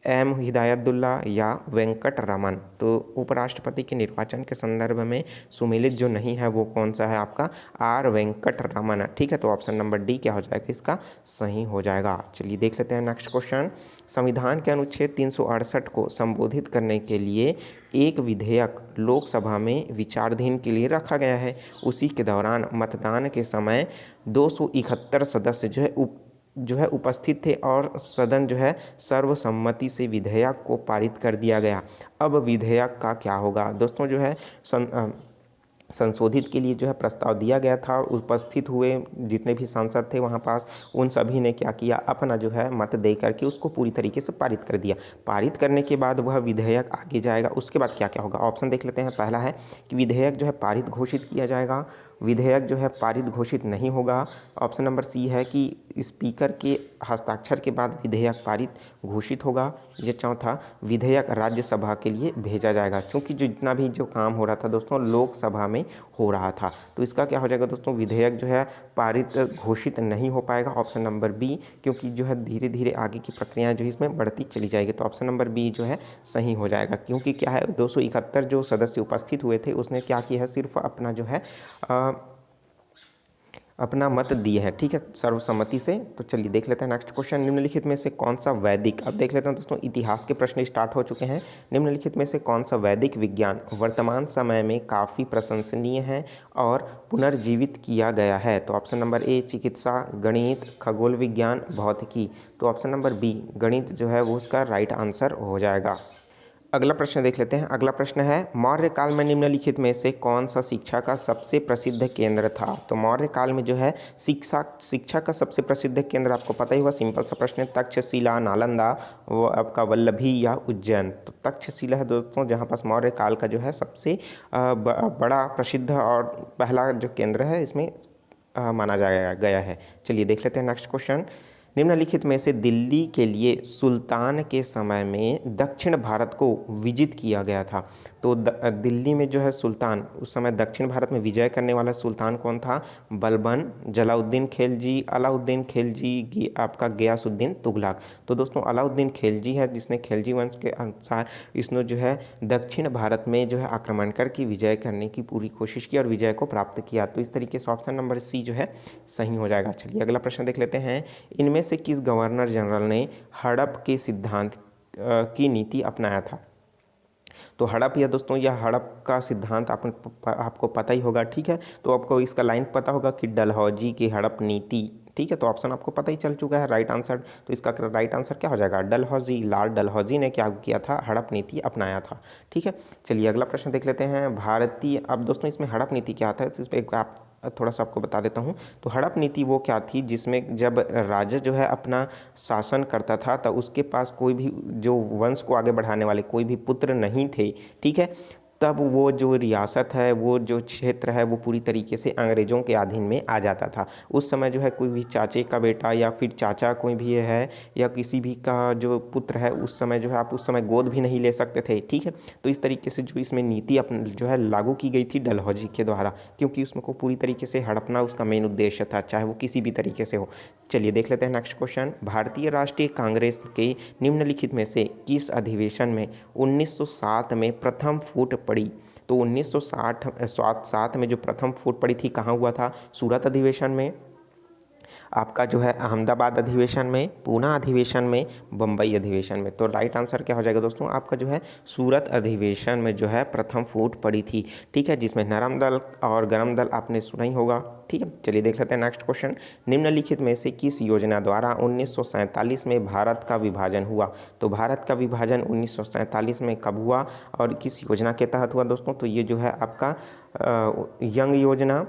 M Hidayatullah या वेंकट रमन। तो उपराष्ट्रपति के निर्वाचन के संदर्भ में सुमेलित जो नहीं है वो कौन सा है आपका, आर वेंकट रमन। ठीक है, तो ऑप्शन नंबर डी क्या हो जाएगा, इसका सही हो जाएगा। चलिए देख लेते हैं नेक्स्ट क्वेश्चन। संविधान के अनुच्छेद 368 को संबोधित करने के लिए एक विधेयक लोकसभा में विचाराधीन के लिए रखा गया है। उसी के दौरान मतदान के समय 271 सदस्य जो है उपस्थित थे और सदन जो है सर्वसम्मति से विधेयक को पारित कर दिया गया। अब विधेयक का क्या होगा दोस्तों, जो है संशोधित के लिए जो है प्रस्ताव दिया गया था। उपस्थित हुए जितने भी सांसद थे वहाँ पास, उन सभी ने क्या किया, अपना जो है मत दे करके उसको पूरी तरीके से पारित कर दिया। पारित करने के बाद वह विधेयक आगे जाएगा। उसके बाद क्या क्या होगा, ऑप्शन देख लेते हैं। पहला है कि विधेयक जो है पारित घोषित किया जाएगा, विधेयक जो है पारित घोषित नहीं होगा। ऑप्शन नंबर सी है कि स्पीकर के हस्ताक्षर के बाद विधेयक पारित घोषित होगा। ये चौथा, विधेयक राज्यसभा के लिए भेजा जाएगा, क्योंकि जितना भी जो काम हो रहा था दोस्तों लोकसभा में हो रहा था। तो इसका क्या हो जाएगा दोस्तों, विधेयक जो है पारित घोषित नहीं हो पाएगा। ऑप्शन नंबर बी, क्योंकि जो है धीरे धीरे आगे की प्रक्रियाएं जो है इसमें बढ़ती चली जाएगी। तो ऑप्शन नंबर बी जो है सही हो जाएगा, क्योंकि क्या है 271 जो सदस्य उपस्थित हुए थे उसने क्या किया है, सिर्फ अपना जो है अपना मत दिए हैं, ठीक है, सर्वसम्मति से। तो चलिए देख लेते हैं नेक्स्ट क्वेश्चन। निम्नलिखित में से कौन सा वैदिक, अब देख लेते हैं दोस्तों, इतिहास के प्रश्न स्टार्ट हो चुके हैं। निम्नलिखित में से कौन सा वैदिक विज्ञान वर्तमान समय में काफ़ी प्रशंसनीय है और पुनर्जीवित किया गया है। तो ऑप्शन नंबर ए चिकित्सा, गणित, खगोल विज्ञान, भौतिकी। तो ऑप्शन नंबर बी गणित जो है वो उसका राइट आंसर हो जाएगा। अगला प्रश्न देख लेते हैं। अगला प्रश्न है, मौर्य काल में निम्नलिखित में से कौन सा शिक्षा का सबसे प्रसिद्ध केंद्र था। तो मौर्य काल में जो है शिक्षा का सबसे प्रसिद्ध केंद्र आपको पता ही हुआ, सिंपल सा प्रश्न है, तक्षशिला, नालंदा, वो आपका वल्लभी या उज्जैन। तो तक्षशिला है दोस्तों, जहाँ पास मौर्य काल का जो है सबसे बड़ा प्रसिद्ध और पहला जो केंद्र है इसमें माना गया है। चलिए देख लेते हैं नेक्स्ट क्वेश्चन। निम्नलिखित में से दिल्ली के लिए सुल्तान के समय में दक्षिण भारत को विजित किया गया था। तो दिल्ली में जो है सुल्तान उस समय दक्षिण भारत में विजय करने वाला सुल्तान कौन था, बलबन, जलाउद्दीन खिलजी, अलाउद्दीन खिलजी, आपका गयासुद्दीन तुगलक। तो दोस्तों अलाउद्दीन खिलजी है जिसने खिलजी वंश के अनुसार इसने जो है दक्षिण भारत में जो है आक्रमण करके विजय करने की पूरी कोशिश की और विजय को प्राप्त किया। तो इस तरीके से ऑप्शन नंबर सी जो है सही हो जाएगा। चलिए अगला प्रश्न देख लेते हैं। इनमें से किस गवर्नर जनरल ने हड़प के सिद्धांत की नीति अपनाया था। तो हड़प या दोस्तों यह हड़प का सिद्धांत आपको पता ही होगा, ठीक है। तो आपको इसका लाइन पता होगा कि डलहौजी की हड़प नीति, ठीक है। तो ऑप्शन आपको पता ही चल चुका है राइट आंसर। तो इसका राइट आंसर क्या हो जाएगा, डलहौजी, लॉर्ड डलहौजी ने क्या किया था, हड़प नीति अपनाया था, ठीक है। चलिए अगला प्रश्न देख लेते हैं। भारतीय, अब दोस्तों इसमें हड़प नीति क्या आता है, इस पर आप थोड़ा सा आपको बता देता हूँ। तो हड़प नीति वो क्या थी, जिसमें जब राजा जो है अपना शासन करता था तो उसके पास कोई भी जो वंश को आगे बढ़ाने वाले कोई भी पुत्र नहीं थे, ठीक है। तब वो जो रियासत है, वो जो क्षेत्र है, वो पूरी तरीके से अंग्रेज़ों के अधीन में आ जाता था। उस समय जो है कोई भी चाचे का बेटा या फिर चाचा कोई भी है या किसी भी का जो पुत्र है, उस समय जो है आप उस समय गोद भी नहीं ले सकते थे, ठीक है। तो इस तरीके से जो इसमें नीति जो है लागू की गई थी डलहौजी के द्वारा, क्योंकि उसमें को पूरी तरीके से हड़पना उसका मेन उद्देश्य था, चाहे वो किसी भी तरीके से हो। चलिए देख लेते हैं नेक्स्ट क्वेश्चन। भारतीय राष्ट्रीय कांग्रेस के निम्नलिखित में से किस अधिवेशन में 1907 में प्रथम फूट पड़ी। तो 1907 में जो प्रथम फूट पड़ी थी कहाँ हुआ था, सूरत अधिवेशन में, आपका जो है अहमदाबाद अधिवेशन में, पूना अधिवेशन में, बम्बई अधिवेशन में। तो राइट आंसर क्या हो जाएगा दोस्तों, आपका जो है सूरत अधिवेशन में जो है प्रथम फूट पड़ी थी, ठीक है, जिसमें नरम दल और गरम दल आपने सुना ही होगा, ठीक है। चलिए देख लेते हैं नेक्स्ट क्वेश्चन। निम्नलिखित में से किस योजना द्वारा 1947 में भारत का विभाजन हुआ। तो भारत का विभाजन 1947 में कब हुआ और किस योजना के तहत हुआ दोस्तों। तो ये जो है आपका यंग योजना,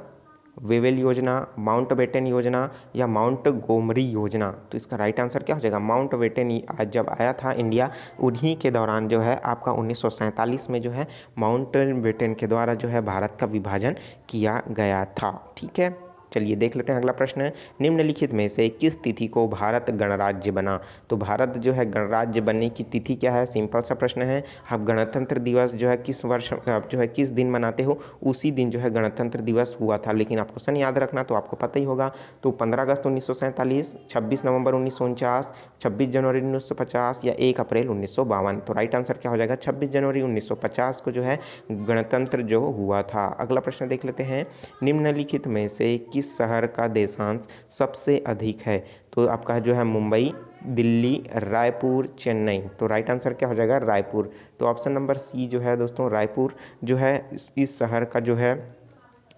वेवेल योजना, माउंटबेटन योजना या माउंट गोमरी योजना। तो इसका राइट आंसर क्या हो जाएगा, माउंटबेटन जब आया था इंडिया, उन्हीं के दौरान जो है आपका 1947 में जो है माउंटबेटन के द्वारा जो है भारत का विभाजन किया गया था, ठीक है। चलिए देख लेते हैं अगला प्रश्न। निम्नलिखित में से किस तिथि को भारत गणराज्य बना? तो भारत जो है गणराज्य बनने की तिथि क्या है? सिंपल सा प्रश्न है। आप गणतंत्र दिवस जो है किस वर्ष आप जो है किस दिन मनाते हो, उसी दिन जो है गणतंत्र दिवस हुआ था, लेकिन आप क्वेश्चन याद रखना तो आपको पता ही होगा। तो 15 अगस्त 1947, 26 नवंबर 1949, 26 जनवरी 1950 या 1 अप्रैल 1952। तो राइट आंसर क्या हो जाएगा? 26 जनवरी 1950 को जो है गणतंत्र जो हुआ था। अगला प्रश्न देख लेते हैं। निम्नलिखित में से किस शहर का देशांश सबसे अधिक है? तो आपका जो है मुंबई, दिल्ली, रायपुर, चेन्नई। तो राइट आंसर क्या हो जाएगा? रायपुर। तो ऑप्शन नंबर सी जो है दोस्तों रायपुर जो है इस शहर का जो है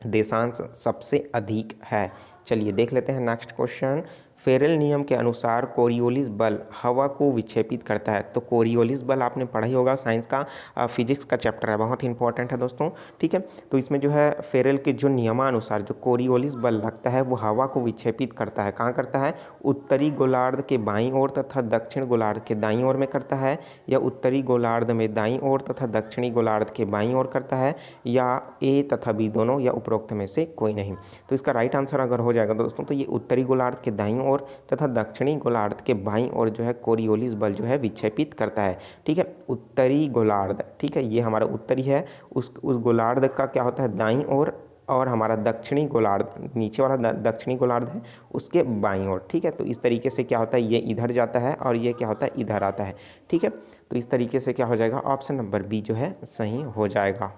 देशांश सबसे अधिक है। चलिए देख लेते हैं नेक्स्ट क्वेश्चन। फेरेल नियम के अनुसार कोरियोलिस बल हवा को विक्षेपित करता है। तो कोरियोलिस बल आपने पढ़ा ही होगा, साइंस का फिजिक्स का चैप्टर है, बहुत ही इंपॉर्टेंट है दोस्तों। ठीक है, तो इसमें जो है फेरेल के जो नियमानुसार जो कोरियोलिस बल लगता है वो हवा को विक्षेपित करता है। कहाँ करता है? उत्तरी गोलार्ध के बाईं ओर तथा दक्षिण गोलार्ध के दाईं ओर में करता है, या उत्तरी गोलार्ध में दाईं ओर तथा दक्षिणी गोलार्ध के बाईं ओर करता है, या ए तथा बी दोनों, या उपरोक्त में से कोई नहीं। तो इसका राइट आंसर अगर हो जाएगा दोस्तों तो ये उत्तरी गोलार्ध के दाईं ओर तथा दक्षिणी गोलार्ध के बाईं ओर जो है कोरियोलिस बल जो है विक्षेपित करता है। ठीक है, उत्तरी गोलार्ध, ठीक है, ये हमारा उत्तरी है, उस गोलार्ध का क्या होता है? दाईं ओर, और हमारा दक्षिणी गोलार्ध नीचे वाला दक्षिणी गोलार्ध है उसके बाईं ओर। ठीक है, तो इस तरीके से क्या होता है? ये इधर जाता है और ये क्या होता है? इधर आता है। ठीक है, तो इस तरीके से क्या हो जाएगा? ऑप्शन नंबर बी जो है सही हो जाएगा।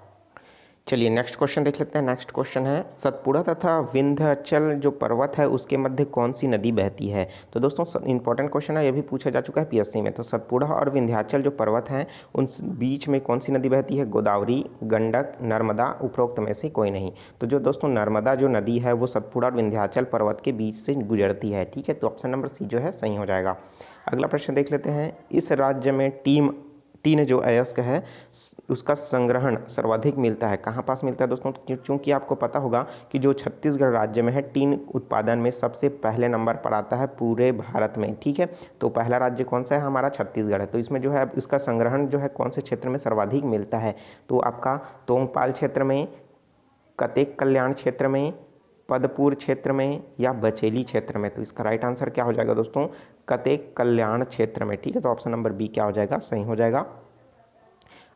चलिए नेक्स्ट क्वेश्चन देख लेते हैं। नेक्स्ट क्वेश्चन है सतपुड़ा तथा विंध्याचल जो पर्वत है उसके मध्य कौन सी नदी बहती है? तो दोस्तों इंपॉर्टेंट क्वेश्चन है, ये भी पूछा जा चुका है पीएससी में। तो सतपुड़ा और विंध्याचल जो पर्वत हैं उन बीच में कौन सी नदी बहती है? गोदावरी, गंडक, नर्मदा, उपरोक्त में से कोई नहीं। तो जो दोस्तों नर्मदा जो नदी है वो सतपुड़ा और विंध्याचल पर्वत के बीच से गुजरती है। ठीक है, तो ऑप्शन नंबर सी जो है सही हो जाएगा। अगला प्रश्न देख लेते हैं। इस राज्य में टीन जो अयस्क है उसका संग्रहण सर्वाधिक मिलता है। कहाँ पास मिलता है दोस्तों? क्योंकि आपको पता होगा कि जो छत्तीसगढ़ राज्य में है टीन उत्पादन में सबसे पहले नंबर पर आता है पूरे भारत में। ठीक है, तो पहला राज्य कौन सा है? हमारा छत्तीसगढ़ है। तो इसमें जो है इसका संग्रहण जो है कौन से क्षेत्र में सर्वाधिक मिलता है? तो आपका तोंगपाल क्षेत्र में, कतेक कल्याण क्षेत्र में, पदपुर क्षेत्र में, या बचेली क्षेत्र में। तो इसका राइट आंसर क्या हो जाएगा दोस्तों? कतेक कल्याण क्षेत्र में। ठीक है, तो ऑप्शन नंबर बी क्या हो जाएगा? सही हो जाएगा।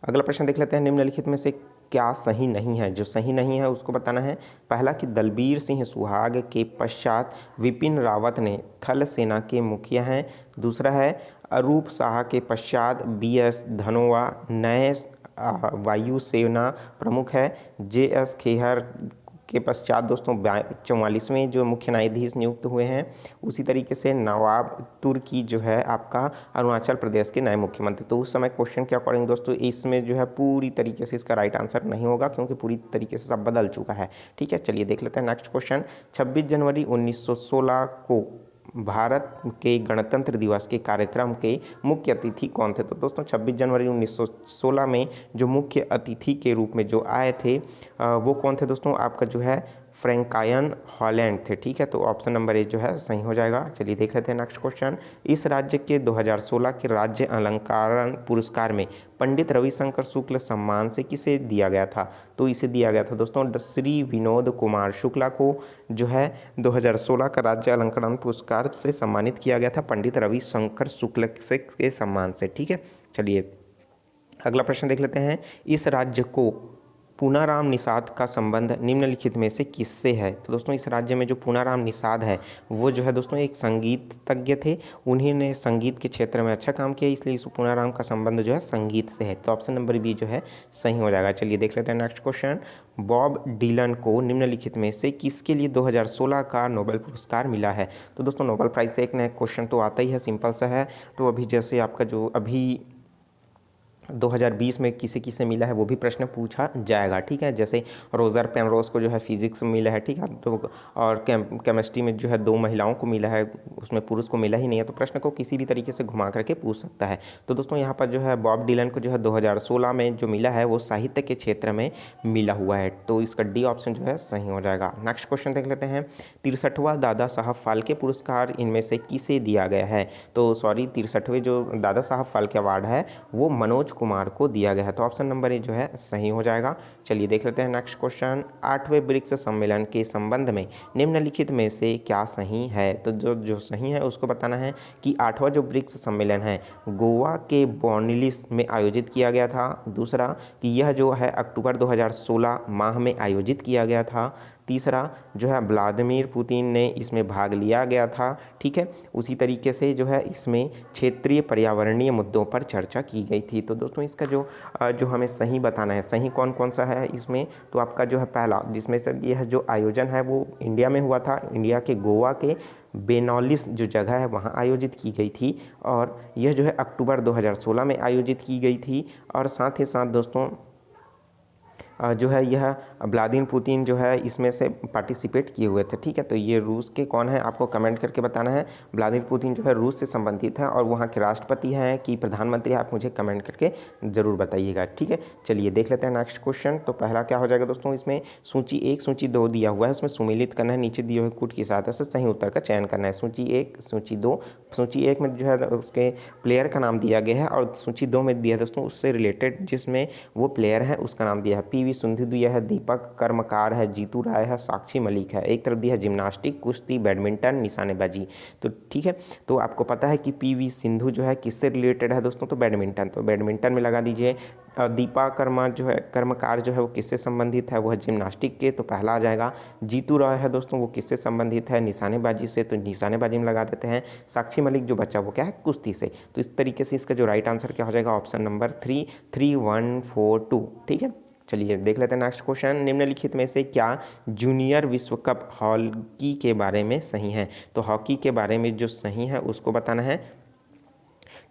अगला प्रश्न देख लेते हैं। निम्नलिखित में से क्या सही नहीं है? जो सही नहीं है उसको बताना है। पहला कि दलबीर सिंह सुहाग के पश्चात विपिन रावत ने थल सेना के मुखिया हैं। दूसरा है अरूप साहा के पश्चात BS धनोआ नए वायु सेना प्रमुख है। JS खेहर के पश्चात दोस्तों 44वें जो मुख्य न्यायाधीश नियुक्त हुए हैं। उसी तरीके से नवाब तुर्की जो है आपका अरुणाचल प्रदेश के नए मुख्यमंत्री। तो उस समय क्वेश्चन के अकॉर्डिंग दोस्तों इसमें जो है पूरी तरीके से इसका राइट आंसर नहीं होगा, क्योंकि पूरी तरीके से सब बदल चुका है। ठीक है, चलिए देख लेते हैं नेक्स्ट क्वेश्चन। 26 जनवरी 1916 को भारत के गणतंत्र दिवस के कार्यक्रम के मुख्य अतिथि कौन थे? तो दोस्तों 26 जनवरी 1916 में जो मुख्य अतिथि के रूप में जो आए थे वो कौन थे दोस्तों? आपका जो है फ्रैंकायन हॉलैंड थे। ठीक है, तो ऑप्शन नंबर ए जो है सही हो जाएगा। चलिए देख लेते हैं नेक्स्ट क्वेश्चन। इस राज्य के 2016 के राज्य अलंकरण पुरस्कार में पंडित रविशंकर शुक्ल सम्मान से किसे दिया गया था? तो इसे दिया गया था दोस्तों श्री विनोद कुमार शुक्ला को जो है 2016 का राज्य अलंकरण पुरस्कार से सम्मानित किया गया था, पंडित रविशंकर शुक्ल से के सम्मान से। ठीक है, चलिए अगला प्रश्न देख लेते हैं। इस राज्य को पूनाराम निषाद का संबंध निम्नलिखित में से किससे है? तो दोस्तों इस राज्य में जो पूनाराम निषाद है वो जो है दोस्तों एक संगीत तज्ञ थे। उन्हीं ने संगीत के क्षेत्र में अच्छा काम किया, इसलिए इस पूनाराम का संबंध जो है संगीत से है। तो ऑप्शन नंबर बी जो है सही हो जाएगा। चलिए देख लेते हैं नेक्स्ट क्वेश्चन। बॉब डीलन को निम्नलिखित में से किसके लिए 2016 का नोबेल पुरस्कार मिला है? तो दोस्तों नोबेल प्राइज से एक नया क्वेश्चन तो आता ही है, सिंपल सा है। तो अभी जैसे आपका जो अभी 2020 में किसे किसे मिला है वो भी प्रश्न पूछा जाएगा। ठीक है, जैसे रोजर पेनरोज को जो है फिजिक्स में मिला है। ठीक है, तो और केमिस्ट्री में जो है 2 महिलाओं को मिला है, उसमें पुरुष को मिला ही नहीं है। तो प्रश्न को किसी भी तरीके से घुमा करके पूछ सकता है। तो दोस्तों यहाँ पर जो है बॉब डीलन को जो है 2016 में जो मिला है वो साहित्य के क्षेत्र में मिला हुआ है। तो इसका डी ऑप्शन जो है सही हो जाएगा। नेक्स्ट क्वेश्चन देख लेते हैं। 63वां दादा साहब फाल्के पुरस्कार इनमें से किसे दिया गया है? तो सॉरी 63वें जो दादा साहब फाल्के अवार्ड है वो मनोज कुमार को दिया गया है। तो ऑप्शन नंबर ए जो है सही हो जाएगा। चलिए देख लेते हैं नेक्स्ट क्वेश्चन। 8वें ब्रिक्स सम्मेलन के संबंध में निम्नलिखित में से क्या सही है? तो जो सही है उसको बताना है कि 8वां जो ब्रिक्स सम्मेलन है गोवा के बॉर्निलिस में आयोजित किया गया था। दूसरा कि यह जो है अक्टूबर 2016 माह में आयोजित किया गया था। तीसरा जो है व्लादिमीर पुतिन ने इसमें भाग लिया गया था। ठीक है, उसी तरीके से जो है इसमें क्षेत्रीय पर्यावरणीय मुद्दों पर चर्चा की गई थी। तो दोस्तों इसका जो हमें सही बताना है, सही कौन कौन सा है इसमें, तो आपका जो है पहला जिसमें से यह जो आयोजन है वो इंडिया में हुआ था। इंडिया के गोवा के बेनौलिस जो जगह है वहाँ आयोजित की गई थी और यह जो है अक्टूबर 2016 में आयोजित की गई थी। और साथ ही साथ दोस्तों जो है यह व्लादिमीर पुतिन जो है इसमें से पार्टिसिपेट किए हुए थे। ठीक है, तो ये रूस के कौन है आपको कमेंट करके बताना है। व्लादिमीर पुतिन जो है रूस से संबंधित है और वहाँ के राष्ट्रपति हैं कि प्रधानमंत्री, आप मुझे कमेंट करके ज़रूर बताइएगा। ठीक है, चलिए देख लेते हैं नेक्स्ट क्वेश्चन। तो पहला क्या हो जाएगा दोस्तों, इसमें सूची 1 सूची 2 दिया हुआ है, उसमें सुमेलित करना है, नीचे दिए हुए कूट की सहायता से सही उत्तर का चयन करना है। सूची 1 सूची 2, सूची 1 में जो है उसके प्लेयर का नाम दिया गया है और सूची 2 में दिया है दोस्तों उससे रिलेटेड जिसमें वो प्लेयर है उसका नाम दिया है। पी सिंधु दिया है, दीपक कर्मकार है, जीतू राय है, साक्षी मलिक है। एक तरफ दिया है जिम्नास्टिक, कुश्ती, बैडमिंटन, निशानेबाजी। तो ठीक है, तो आपको पता है कि पीवी सिंधु जो है किससे रिलेटेड है दोस्तों, तो बैडमिंटन, तो बैडमिंटन में लगा दीजिए। दीपा कर्मकार जो है वो किससे संबंधित है, वो है जिम्नास्टिक के, तो पहला आ जाएगा। जीतू राय है दोस्तों वो किससे संबंधित है, निशानेबाजी से, तो निशानेबाजी में लगा देते हैं। साक्षी मलिक जो बच्चा वो क्या है, कुश्ती से। तो इस तरीके से इसका जो राइट आंसर क्या हो जाएगा, ऑप्शन नंबर 3, 3, 1, 4, 2। ठीक है, चलिए देख लेते हैं नेक्स्ट क्वेश्चन। निम्नलिखित में से क्या जूनियर विश्व कप हॉकी के बारे में सही है? तो हॉकी के बारे में जो सही है उसको बताना है।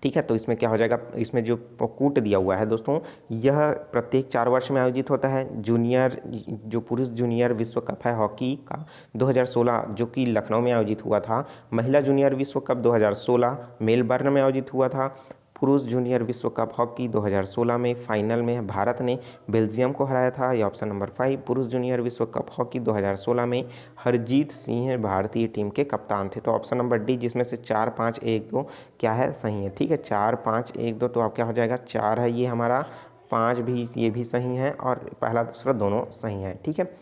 ठीक है, तो इसमें क्या हो जाएगा, इसमें जो कूट दिया हुआ है दोस्तों यह प्रत्येक 4 वर्ष में आयोजित होता है। जूनियर जो पुरुष जूनियर विश्व कप है हॉकी का 2016 जो कि लखनऊ में आयोजित हुआ था। महिला जूनियर विश्व कप 2016 मेलबर्न में आयोजित हुआ था। पुरुष जूनियर विश्व कप हॉकी 2016 में फाइनल में भारत ने बेल्जियम को हराया था। ये ऑप्शन नंबर 5। पुरुष जूनियर विश्व कप हॉकी 2016 में हरजीत सिंह भारतीय टीम के कप्तान थे। तो ऑप्शन नंबर डी जिसमें से 4, 5, 1, 2 क्या है, सही है। ठीक है, 4, 5, 1, 2 तो आप क्या हो जाएगा, 4 है ये हमारा, 5 भी ये भी सही है और पहला दूसरा दोनों सही है। ठीक है,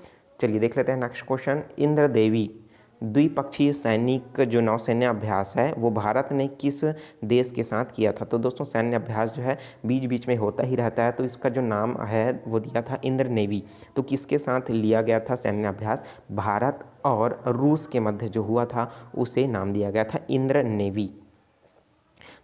चलिए देख लेते हैं नेक्स्ट क्वेश्चन। इंद्र देवी द्विपक्षीय सैनिक जो नौसैन्य अभ्यास है वो भारत ने किस देश के साथ किया था? तो दोस्तों सैन्य अभ्यास जो है बीच बीच में होता ही रहता है, तो इसका जो नाम है वो दिया था इंद्र नेवी। तो किसके साथ लिया गया था सैन्य अभ्यास? भारत और रूस के मध्य जो हुआ था उसे नाम दिया गया था इंद्र नेवी।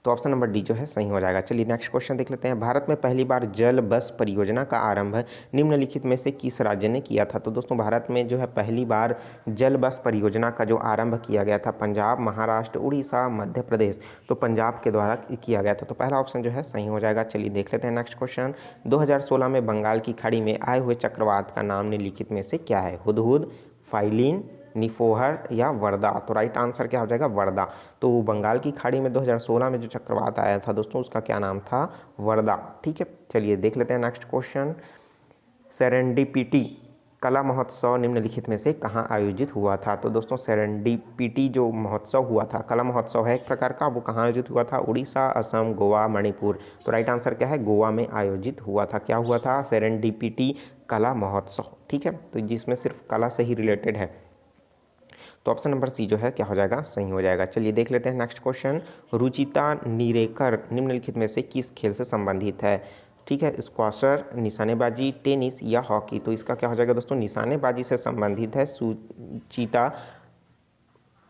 तो ऑप्शन नंबर डी जो है सही हो जाएगा। चलिए नेक्स्ट क्वेश्चन देख लेते हैं। भारत में पहली बार जल बस परियोजना का आरंभ निम्नलिखित में से किस राज्य ने किया था? तो दोस्तों भारत में जो है पहली बार जल बस परियोजना का जो आरंभ किया गया था पंजाब, महाराष्ट्र, उड़ीसा, मध्य प्रदेश, तो पंजाब के द्वारा किया गया था। तो पहला ऑप्शन जो है सही हो जाएगा। चलिए देख लेते हैं नेक्स्ट क्वेश्चन। 2016 में बंगाल की खाड़ी में आए हुए चक्रवात का नाम निम्नलिखित में से क्या है? हुदहुद, फाइलिन, निफोहर या वर्दा? तो राइट आंसर क्या हो जाएगा, वर्दा। तो बंगाल की खाड़ी में 2016 में जो चक्रवात आया था दोस्तों उसका क्या नाम था, वर्दा। ठीक है, चलिए देख लेते हैं नेक्स्ट क्वेश्चन। सेरेंडिपिटी कला महोत्सव निम्नलिखित में से कहाँ आयोजित हुआ था? तो दोस्तों सेरेंडिपिटी जो महोत्सव हुआ था, कला महोत्सव है एक प्रकार का, वो कहाँ आयोजित हुआ था? उड़ीसा, असम, गोवा, मणिपुर। तो राइट आंसर क्या है, गोवा में आयोजित हुआ था। क्या हुआ था? सेरेंडिपिटी कला महोत्सव। ठीक है, तो जिसमें सिर्फ कला से ही रिलेटेड है। तो ऑप्शन नंबर सी जो है क्या हो जाएगा, सही हो जाएगा। चलिए देख लेते हैं नेक्स्ट क्वेश्चन। रुचिता निरेकर निम्नलिखित में से किस खेल से संबंधित है? ठीक है, स्क्वाशर, निशानेबाजी, टेनिस या हॉकी? तो इसका क्या हो जाएगा दोस्तों, निशानेबाजी से संबंधित है सुचिता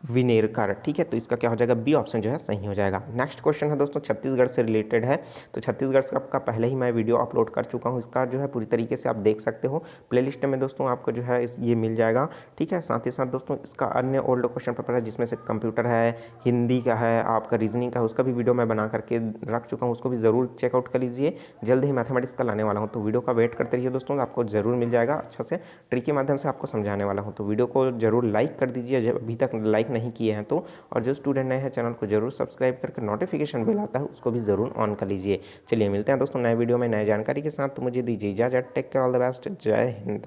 विनेरकर। ठीक है, तो इसका क्या हो जाएगा, बी ऑप्शन जो है सही हो जाएगा। नेक्स्ट क्वेश्चन है दोस्तों छत्तीसगढ़ से रिलेटेड है। तो छत्तीसगढ़ का पहले ही मैं वीडियो अपलोड कर चुका हूँ, इसका जो है पूरी तरीके से आप देख सकते हो प्लेलिस्ट में दोस्तों, आपको जो है ये मिल जाएगा। ठीक है, साथ ही साथ दोस्तों इसका अन्य ओल्ड क्वेश्चन पेपर है जिसमें से कंप्यूटर है, हिंदी का है, आपका रीजनिंग का है, उसका भी वीडियो मैं बना करके रख चुका हूँ, उसको भी ज़रूर चेकआउट कर लीजिए। जल्द ही मैथमेटिक्स का लाने वाला हूँ, तो वीडियो का वेट करते रहिए दोस्तों, आपको ज़रूर मिल जाएगा। अच्छा से ट्रिक के माध्यम से आपको समझाने वाला हूँ, तो वीडियो को जरूर लाइक कर दीजिए जब अभी तक लाइक नहीं किए हैं तो। और जो स्टूडेंट नए हैं चैनल को जरूर सब्सक्राइब करके नोटिफिकेशन बेल आता है उसको भी जरूर ऑन कर लीजिए। चलिए मिलते हैं दोस्तों नए वीडियो में नए जानकारी के साथ, तो मुझे दीजिए इजाजत। Take care, all the best, जय हिंद।